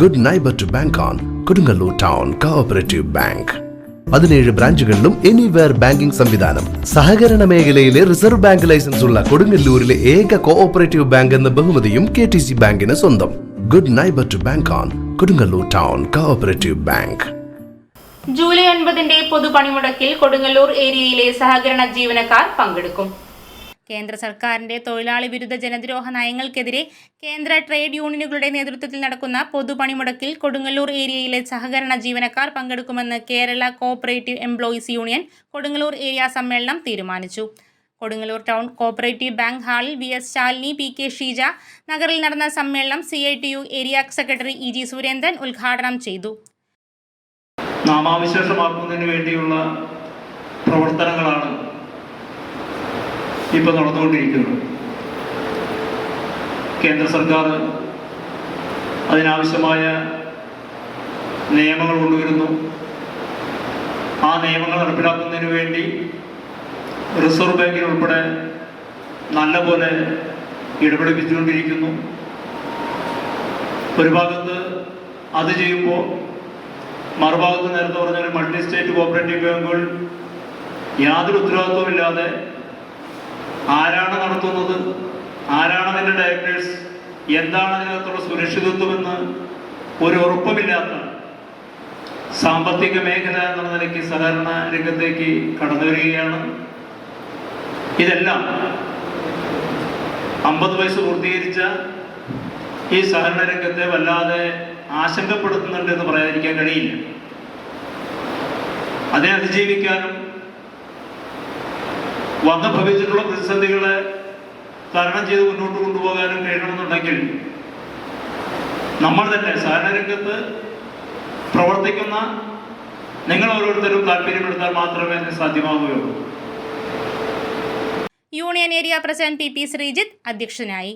Good neighbor to bank on. Kodungalur Town Cooperative Bank. 17 ബ്രാഞ്ചുകളിലും anywhere banking സംവിധാനം. സഹകരണ മേഖലയിലെ റിസർവ് ബാങ്ക് ലൈസൻസ് ഉള്ള കൊടുങ്ങല്ലൂരിലെ ഏക കോഓപ്പറേറ്റീവ് ബാങ്ക് എന്ന ബഹുമതിയും KTC ബാങ്കിന് സ്വന്തം. Good neighbor to bank on. Kodungalur Town Cooperative Bank. July 9 പൊതുപണിമുടക്കിൽ കൊടുങ്ങല്ലൂർ ഏരിയയിലെ സഹകരണ ജീവനക്കാർ പങ്കെടുക്കും. കേന്ദ്ര സർക്കാരിന്റെ തൊഴിലാളി വിരുദ്ധ ജനദ്രോഹ നയങ്ങൾക്കെതിരെ കേന്ദ്ര ട്രേഡ് യൂണിയനുകളുടെ നേതൃത്വത്തിൽ നടക്കുന്ന പൊതുപണിമുടക്കിൽ കൊടുങ്ങല്ലൂർ ഏരിയയിലെ സഹകരണ ജീവനക്കാർ പങ്കെടുക്കുമെന്ന് Kerala cooperative employees union Kodungallur area സമ്മേളനം തീരുമാനിച്ചു. കൊടുങ്ങല്ലൂർ ടൗൺ കോഓപ്പറേറ്റീവ് ബാങ്ക് ഹാളിൽ VS ശാലിനി, PK ഷീജ നഗറിൽ നടന്ന സമ്മേളനം CITU area secretary EG Surendran ഉദ്ഘാടനം ചെയ്തു. നാമാവിശേഷമാക്കുന്നതിന് വേണ്ടിയുള്ള പ്രവർത്തനങ്ങളാണ് ഇപ്പോൾ നടന്നുകൊണ്ടിരിക്കുന്നത്. കേന്ദ്ര സർക്കാർ അതിനാവശ്യമായ നിയമങ്ങൾ കൊണ്ടുവരുന്നു. ആ നിയമങ്ങൾ നടപ്പിലാക്കുന്നതിന് വേണ്ടി റിസർവ് ബാങ്കിനുൾപ്പെടെ നല്ലപോലെ ഇടപെടിപ്പിച്ചുകൊണ്ടിരിക്കുന്നു. ഒരു ഭാഗത്ത് അത് ചെയ്യുമ്പോൾ മറുഭാഗത്ത് നേരത്തെ പറഞ്ഞ മൾട്ടി സ്റ്റേറ്റ് കോഓപ്പറേറ്റീവ് ബാങ്കുകൾ യാതൊരു ഉത്തരവാദിത്വമില്ലാതെ ആരാണ് നടത്തുന്നത്, ആരാണ് അതിൻ്റെ ഡയറക്ടേഴ്സ്, എന്താണ് അതിനകത്തുള്ള സുരക്ഷിതത്വമെന്ന് ഒരു ഉറപ്പുമില്ലാത്ത സാമ്പത്തിക മേഖല എന്ന നിലയ്ക്ക് സഹകരണ രംഗത്തേക്ക് കടന്നു വരികയാണ്. ഇതെല്ലാം 50 വയസ്സ് പൂർത്തീകരിച്ച ഈ സഹകരണ രംഗത്തെ വല്ലാതെ ആശങ്കപ്പെടുത്തുന്നുണ്ട് എന്ന് പറയാതിരിക്കാൻ കഴിയില്ല. അതിനെ അതിജീവിക്കാനും വന്നു ഭവിച്ചിട്ടുള്ള പ്രതിസന്ധികളെ തരണം ചെയ്ത് മുന്നോട്ട് കൊണ്ടുപോകാനും കഴിയണമെന്നുണ്ടെങ്കിൽ നമ്മൾ തന്നെ സഹകരണ രംഗത്ത് പ്രവർത്തിക്കുന്ന നിങ്ങൾ ഓരോരുത്തരും താല്പര്യപ്പെടുത്താൻ മാത്രമേ അതിന് സാധ്യമാവുകയുള്ളൂ. Union area president PP Sreejith അധ്യക്ഷനായി.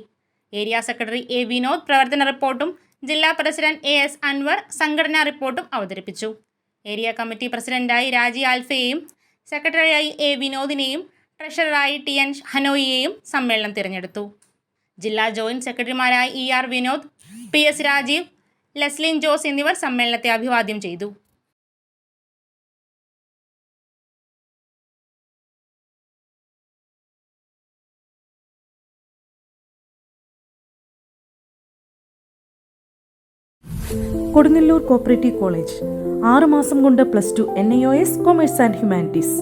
ഏരിയ സെക്രട്ടറി A വിനോദ് പ്രവർത്തന റിപ്പോർട്ടും ജില്ലാ പ്രസിഡന്റ് AS അൻവർ സംഘടനാ റിപ്പോർട്ടും അവതരിപ്പിച്ചു. ഏരിയ കമ്മിറ്റി പ്രസിഡന്റായി രാജി ആൽഫയെയും സെക്രട്ടറിയായി A വിനോദിനെയും ട്രഷററായി TN ഹനോയിയെയും സമ്മേളനം തിരഞ്ഞെടുത്തു. ജില്ലാ ജോയിന്റ് സെക്രട്ടറിമാരായി ER വിനോദ്, PS രാജീവ്, ലെസ്ലിൻ ജോസ് എന്നിവർ സമ്മേളനത്തെ അഭിവാദ്യം ചെയ്തു. കൊടുങ്ങല്ലൂർ കോപ്പറേറ്റീവ് കോളേജ് 6 മാസം കൊണ്ട് +2 NIOS commerce and humanities,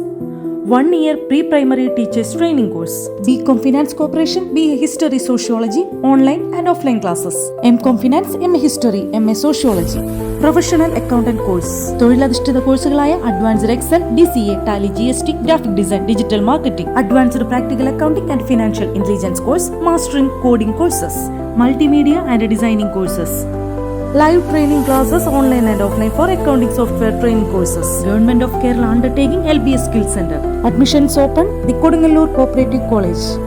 1 year pre-primary teachers training course, BCom Finance Corporation, BA History Sociology, online and offline classes, MCom Finance, MA History, MA Sociology, Professional Accountant course, തൊഴിലധിഷ്ഠിത കോഴ്സുകളായ Advanced Excel, DCA, Tally, GST, Graphic Design, Digital Marketing, Advanced Practical Accounting and Financial Intelligence course, Mastering Coding courses, Multimedia and Designing courses, live training classes online and offline for accounting software training courses. Government of Kerala undertaking LBS Skill Center. Admissions open. The Kodungalur Cooperative College.